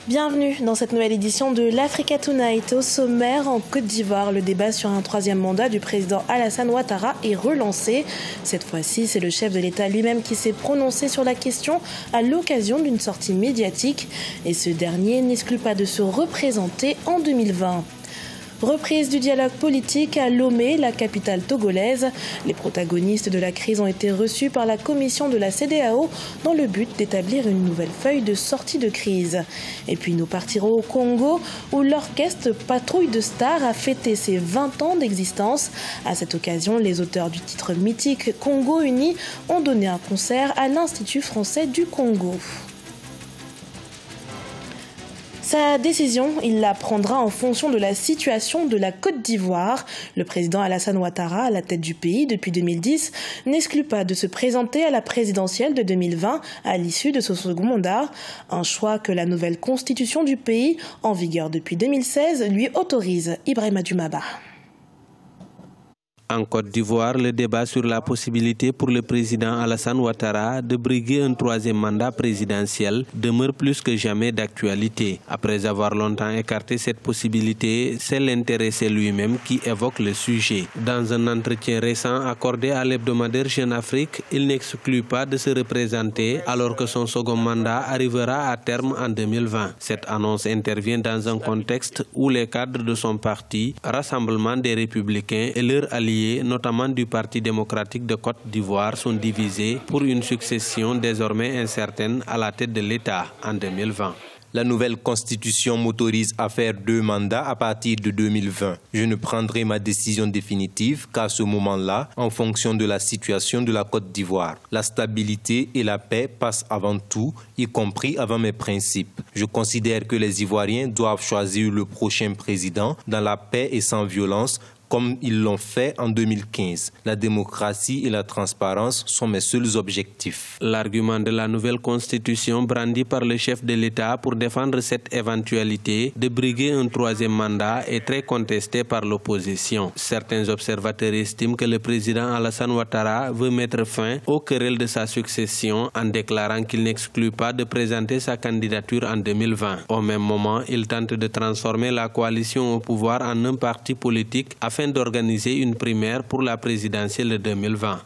Bienvenue dans cette nouvelle édition de l'Africa Tonight. Au sommaire, en Côte d'Ivoire, le débat sur un troisième mandat du président Alassane Ouattara est relancé. Cette fois-ci, c'est le chef de l'État lui-même qui s'est prononcé sur la question à l'occasion d'une sortie médiatique. Et ce dernier n'exclut pas de se représenter en 2020. Reprise du dialogue politique à Lomé, la capitale togolaise. Les protagonistes de la crise ont été reçus par la commission de la CEDEAO dans le but d'établir une nouvelle feuille de sortie de crise. Et puis nous partirons au Congo où l'orchestre Patrouille de Stars a fêté ses 20 ans d'existence. À cette occasion, les auteurs du titre mythique Congo Uni ont donné un concert à l'Institut français du Congo. Sa décision, il la prendra en fonction de la situation de la Côte d'Ivoire. Le président Alassane Ouattara, à la tête du pays depuis 2010, n'exclut pas de se présenter à la présidentielle de 2020 à l'issue de son second mandat. Un choix que la nouvelle constitution du pays, en vigueur depuis 2016, lui autorise. Ibrahima Djoumaba. En Côte d'Ivoire, le débat sur la possibilité pour le président Alassane Ouattara de briguer un troisième mandat présidentiel demeure plus que jamais d'actualité. Après avoir longtemps écarté cette possibilité, c'est l'intéressé lui-même qui évoque le sujet. Dans un entretien récent accordé à l'hebdomadaire Jeune Afrique, il n'exclut pas de se représenter alors que son second mandat arrivera à terme en 2020. Cette annonce intervient dans un contexte où les cadres de son parti, Rassemblement des Républicains et leurs alliés, notamment du Parti démocratique de Côte d'Ivoire, sont divisés pour une succession désormais incertaine à la tête de l'État en 2020. La nouvelle constitution m'autorise à faire 2 mandats à partir de 2020. Je ne prendrai ma décision définitive qu'à ce moment-là, en fonction de la situation de la Côte d'Ivoire. La stabilité et la paix passent avant tout, y compris avant mes principes. Je considère que les Ivoiriens doivent choisir le prochain président dans la paix et sans violence, comme ils l'ont fait en 2015. La démocratie et la transparence sont mes seuls objectifs. L'argument de la nouvelle constitution brandi par le chef de l'État pour défendre cette éventualité de briguer un troisième mandat est très contesté par l'opposition. Certains observateurs estiment que le président Alassane Ouattara veut mettre fin aux querelles de sa succession en déclarant qu'il n'exclut pas de présenter sa candidature en 2020. Au même moment, il tente de transformer la coalition au pouvoir en un parti politique afin d'organiser une primaire pour la présidentielle de 2020.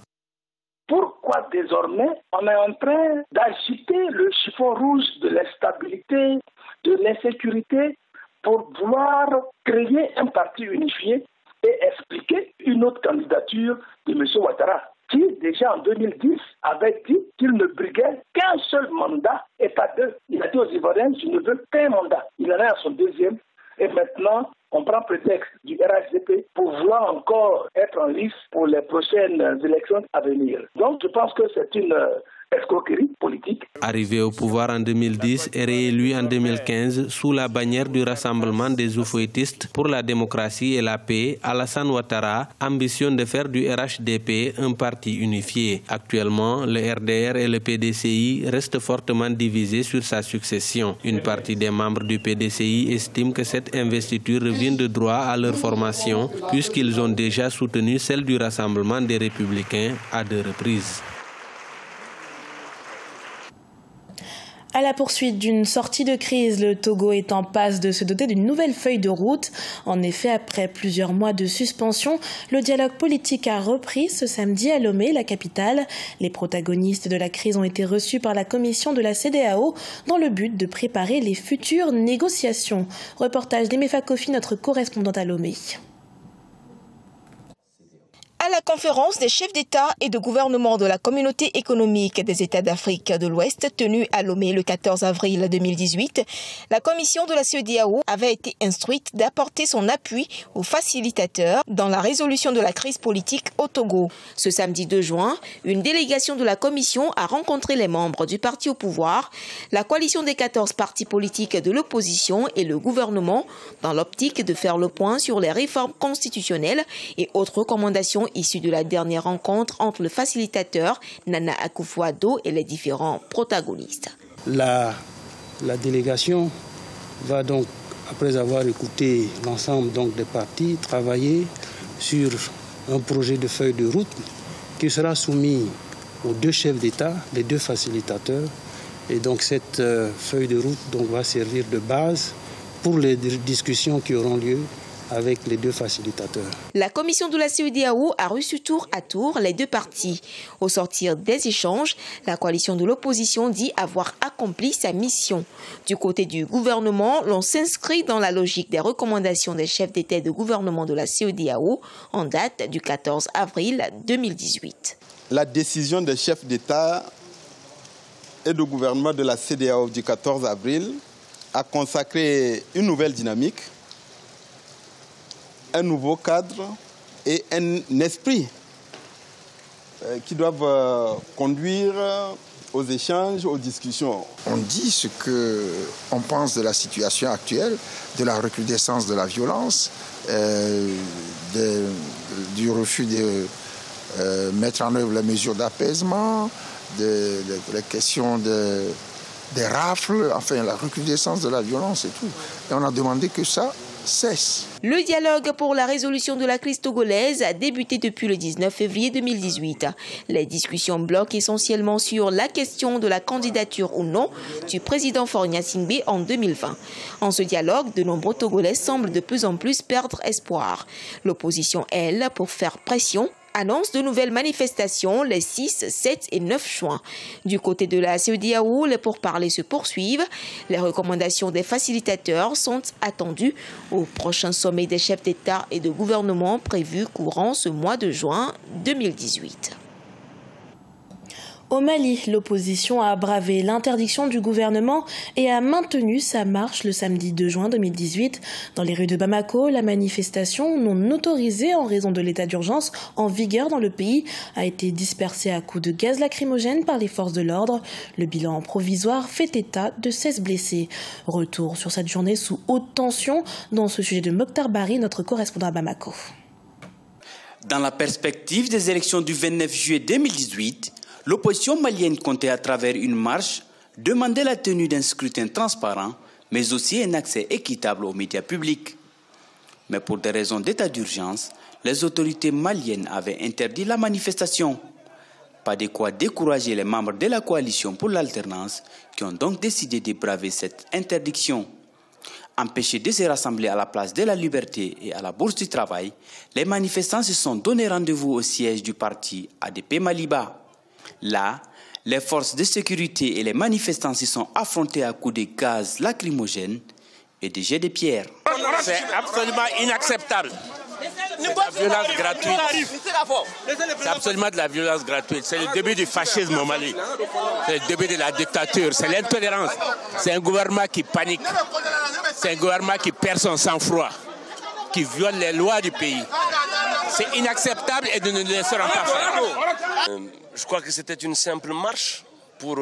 Pourquoi désormais on est en train d'agiter le chiffon rouge de l'instabilité, de l'insécurité pour vouloir créer un parti unifié et expliquer une autre candidature de M. Ouattara, qui déjà en 2010 avait dit qu'il ne briguait qu'un seul mandat et pas 2. Il a dit aux Ivoiriens, je ne veux qu'un mandat. Il en est à son deuxième et maintenant on prend prétexte du RHDP pour vouloir encore être en lice pour les prochaines élections à venir. Donc je pense que c'est une escroquerie politique. Arrivé au pouvoir en 2010 et réélu en 2015 sous la bannière du Rassemblement des Oufouettistes pour la démocratie et la paix, Alassane Ouattara ambitionne de faire du RHDP un parti unifié. Actuellement, le RDR et le PDCI restent fortement divisés sur sa succession. Une partie des membres du PDCI estime que cette investiture revient de droit à leur formation puisqu'ils ont déjà soutenu celle du Rassemblement des Républicains à 2 reprises. À la poursuite d'une sortie de crise, le Togo est en passe de se doter d'une nouvelle feuille de route. En effet, après plusieurs mois de suspension, le dialogue politique a repris ce samedi à Lomé, la capitale. Les protagonistes de la crise ont été reçus par la commission de la CEDEAO dans le but de préparer les futures négociations. Reportage d'Emefa Kofi, notre correspondante à Lomé. À la conférence des chefs d'État et de gouvernement de la Communauté économique des États d'Afrique de l'Ouest tenue à Lomé le 14 avril 2018, la commission de la CEDEAO avait été instruite d'apporter son appui aux facilitateurs dans la résolution de la crise politique au Togo. Ce samedi 2 juin, une délégation de la commission a rencontré les membres du parti au pouvoir, la coalition des 14 partis politiques de l'opposition et le gouvernement dans l'optique de faire le point sur les réformes constitutionnelles et autres recommandations issu de la dernière rencontre entre le facilitateur Nana Akufo-Addo et les différents protagonistes. La délégation va donc, après avoir écouté l'ensemble des partis, travailler sur un projet de feuille de route qui sera soumis aux 2 chefs d'État, les 2 facilitateurs, Et donc cette feuille de route donc, va servir de base pour les discussions qui auront lieu avec les deux facilitateurs. La commission de la CEDEAO a reçu tour à tour les deux parties. Au sortir des échanges, la coalition de l'opposition dit avoir accompli sa mission. Du côté du gouvernement, l'on s'inscrit dans la logique des recommandations des chefs d'État et de gouvernement de la CEDEAO en date du 14 avril 2018. La décision des chefs d'État et de gouvernement de la CEDEAO du 14 avril a consacré une nouvelle dynamique, un nouveau cadre et un esprit qui doivent conduire aux échanges, aux discussions. On dit ce qu'on pense de la situation actuelle, de la recrudescence de la violence, du refus de mettre en œuvre les mesures d'apaisement, les questions des rafles, enfin la recrudescence de la violence et tout. Et on a demandé que ça cesse. Le dialogue pour la résolution de la crise togolaise a débuté depuis le 19 février 2018. Les discussions bloquent essentiellement sur la question de la candidature ou non du président Faure Gnassingbé en 2020. En ce dialogue, de nombreux Togolais semblent de plus en plus perdre espoir. L'opposition, elle, pour faire pression, annonce de nouvelles manifestations les 6, 7 et 9 juin. Du côté de la CEDEAO, les pourparlers se poursuivent. Les recommandations des facilitateurs sont attendues au prochain sommet des chefs d'État et de gouvernement prévu courant ce mois de juin 2018. Au Mali, l'opposition a bravé l'interdiction du gouvernement et a maintenu sa marche le samedi 2 juin 2018. Dans les rues de Bamako, la manifestation non autorisée en raison de l'état d'urgence en vigueur dans le pays a été dispersée à coups de gaz lacrymogène par les forces de l'ordre. Le bilan provisoire fait état de 16 blessés. Retour sur cette journée sous haute tension dans ce sujet de Mokhtar Bari, notre correspondant à Bamako. Dans la perspective des élections du 29 juillet 2018, l'opposition malienne comptait à travers une marche demander la tenue d'un scrutin transparent, mais aussi un accès équitable aux médias publics. Mais pour des raisons d'état d'urgence, les autorités maliennes avaient interdit la manifestation. Pas de quoi décourager les membres de la coalition pour l'alternance qui ont donc décidé de braver cette interdiction. Empêchés de se rassembler à la place de la Liberté et à la Bourse du Travail, les manifestants se sont donné rendez-vous au siège du parti ADP Maliba. Là, les forces de sécurité et les manifestants se sont affrontés à coups de gaz lacrymogènes et de jets de pierres. C'est absolument inacceptable. C'est de la violence gratuite. C'est absolument de la violence gratuite. C'est le début du fascisme au Mali. C'est le début de la dictature. C'est l'intolérance. C'est un gouvernement qui panique. C'est un gouvernement qui perd son sang-froid, qui viole les lois du pays. C'est inacceptable et nous ne le laisserons pas faire. Je crois que c'était une simple marche pour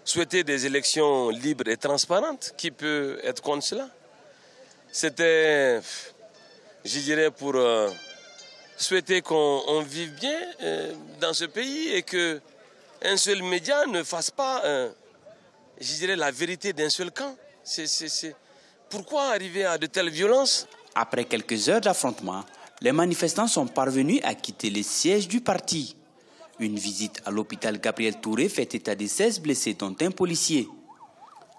souhaiter des élections libres et transparentes. Qui peut être contre cela? C'était, je dirais, pour souhaiter qu'on vive bien dans ce pays et qu'un seul média ne fasse pas, je dirais, la vérité d'un seul camp. Pourquoi arriver à de telles violences? Après quelques heures d'affrontement, les manifestants sont parvenus à quitter les sièges du parti. Une visite à l'hôpital Gabriel Touré fait état de 16 blessés, dont un policier.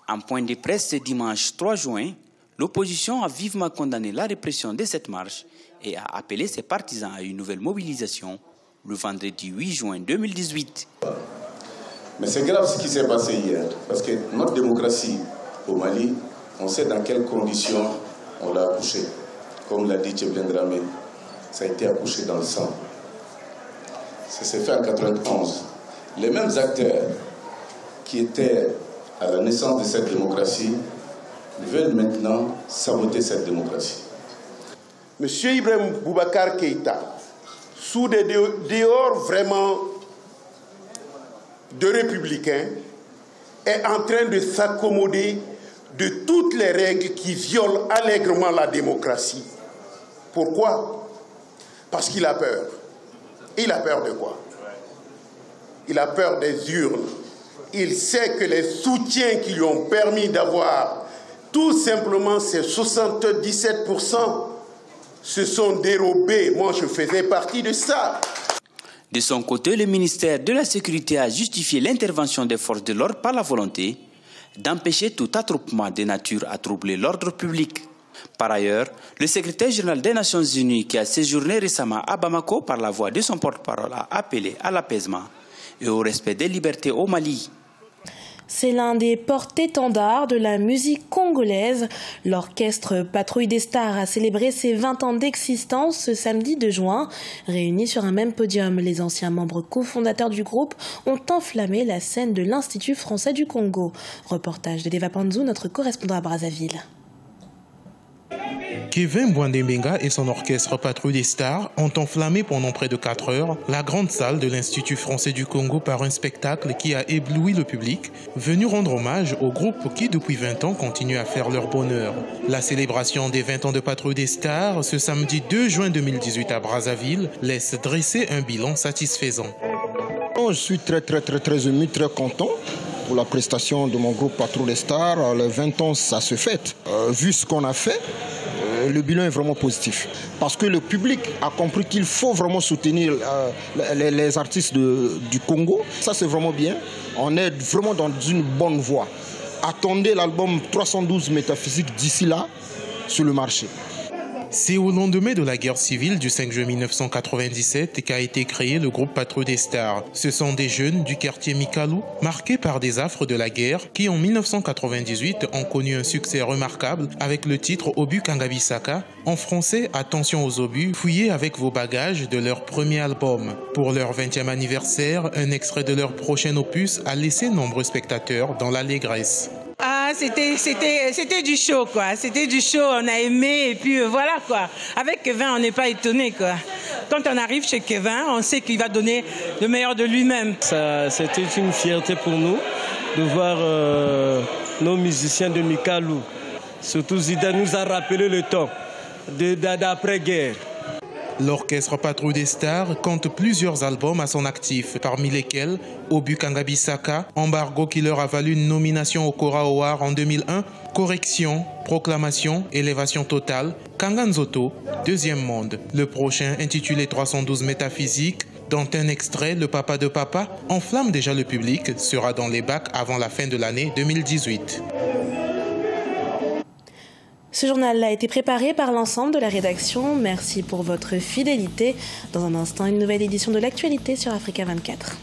En point de presse ce dimanche 3 juin, l'opposition a vivement condamné la répression de cette marche et a appelé ses partisans à une nouvelle mobilisation le vendredi 8 juin 2018. Mais c'est grave ce qui s'est passé hier, parce que notre démocratie au Mali, on sait dans quelles conditions on l'a accouchée. Comme l'a dit Tchèblin Dramé, ça a été accouché dans le sang. Ça s'est fait en 1991. Les mêmes acteurs qui étaient à la naissance de cette démocratie veulent maintenant saboter cette démocratie. Monsieur Ibrahim Boubacar Keïta, sous des dehors vraiment de républicains, est en train de s'accommoder de toutes les règles qui violent allègrement la démocratie. Pourquoi? Parce qu'il a peur. Il a peur de quoi? Il a peur des urnes. Il sait que les soutiens qui lui ont permis d'avoir tout simplement ces 77% se sont dérobés. Moi, je faisais partie de ça. De son côté, le ministère de la Sécurité a justifié l'intervention des forces de l'ordre par la volonté d'empêcher tout attroupement de nature à troubler l'ordre public. Par ailleurs, le secrétaire général des Nations Unies, qui a séjourné récemment à Bamako par la voix de son porte-parole, a appelé à l'apaisement et au respect des libertés au Mali. C'est l'un des porte-étendards de la musique congolaise. L'orchestre Patrouille des Stars a célébré ses 20 ans d'existence ce samedi 2 juin. Réunis sur un même podium, les anciens membres cofondateurs du groupe ont enflammé la scène de l'Institut français du Congo. Reportage de Deva Panzou, notre correspondant à Brazzaville. Kevin Bwandembenga et son orchestre Patrouille des Stars ont enflammé pendant près de 4 heures la grande salle de l'Institut français du Congo par un spectacle qui a ébloui le public, venu rendre hommage au groupe qui depuis 20 ans continue à faire leur bonheur. La célébration des 20 ans de Patrouille des Stars ce samedi 2 juin 2018 à Brazzaville laisse dresser un bilan satisfaisant. Je suis très ému, très content pour la prestation de mon groupe Patrouille des Stars. Les 20 ans, ça se fête. Vu ce qu'on a fait, le bilan est vraiment positif. Parce que le public a compris qu'il faut vraiment soutenir les artistes du Congo. Ça, c'est vraiment bien. On est vraiment dans une bonne voie. Attendez l'album 312 Métaphysique d'ici là sur le marché. C'est au lendemain de la guerre civile du 5 juin 1997 qu'a été créé le groupe Patrouille des Stars. Ce sont des jeunes du quartier Mikalou, marqués par des affres de la guerre, qui en 1998 ont connu un succès remarquable avec le titre Obu Kangabisaka, en français Attention aux obus, fouillez avec vos bagages de leur premier album. Pour leur 20e anniversaire, un extrait de leur prochain opus a laissé nombreux spectateurs dans l'allégresse. Ah, c'était du show, quoi. C'était du show, on a aimé, et puis voilà, quoi. Avec Kevin, on n'est pas étonné, quoi. Quand on arrive chez Kevin, on sait qu'il va donner le meilleur de lui-même. C'était une fierté pour nous de voir nos musiciens de Mikalou. Surtout Zida nous a rappelé le temps d'après-guerre. L'orchestre Patrouille des Stars compte plusieurs albums à son actif, parmi lesquels Obu Kangabisaka, embargo qui leur a valu une nomination au Kora Award en 2001, Correction, Proclamation, Élévation totale, Kanganzoto, Deuxième monde. Le prochain, intitulé 312 Métaphysique, dont un extrait, Le Papa de Papa, enflamme déjà le public, sera dans les bacs avant la fin de l'année 2018. Ce journal a été préparé par l'ensemble de la rédaction. Merci pour votre fidélité. Dans un instant, une nouvelle édition de l'actualité sur Africa 24.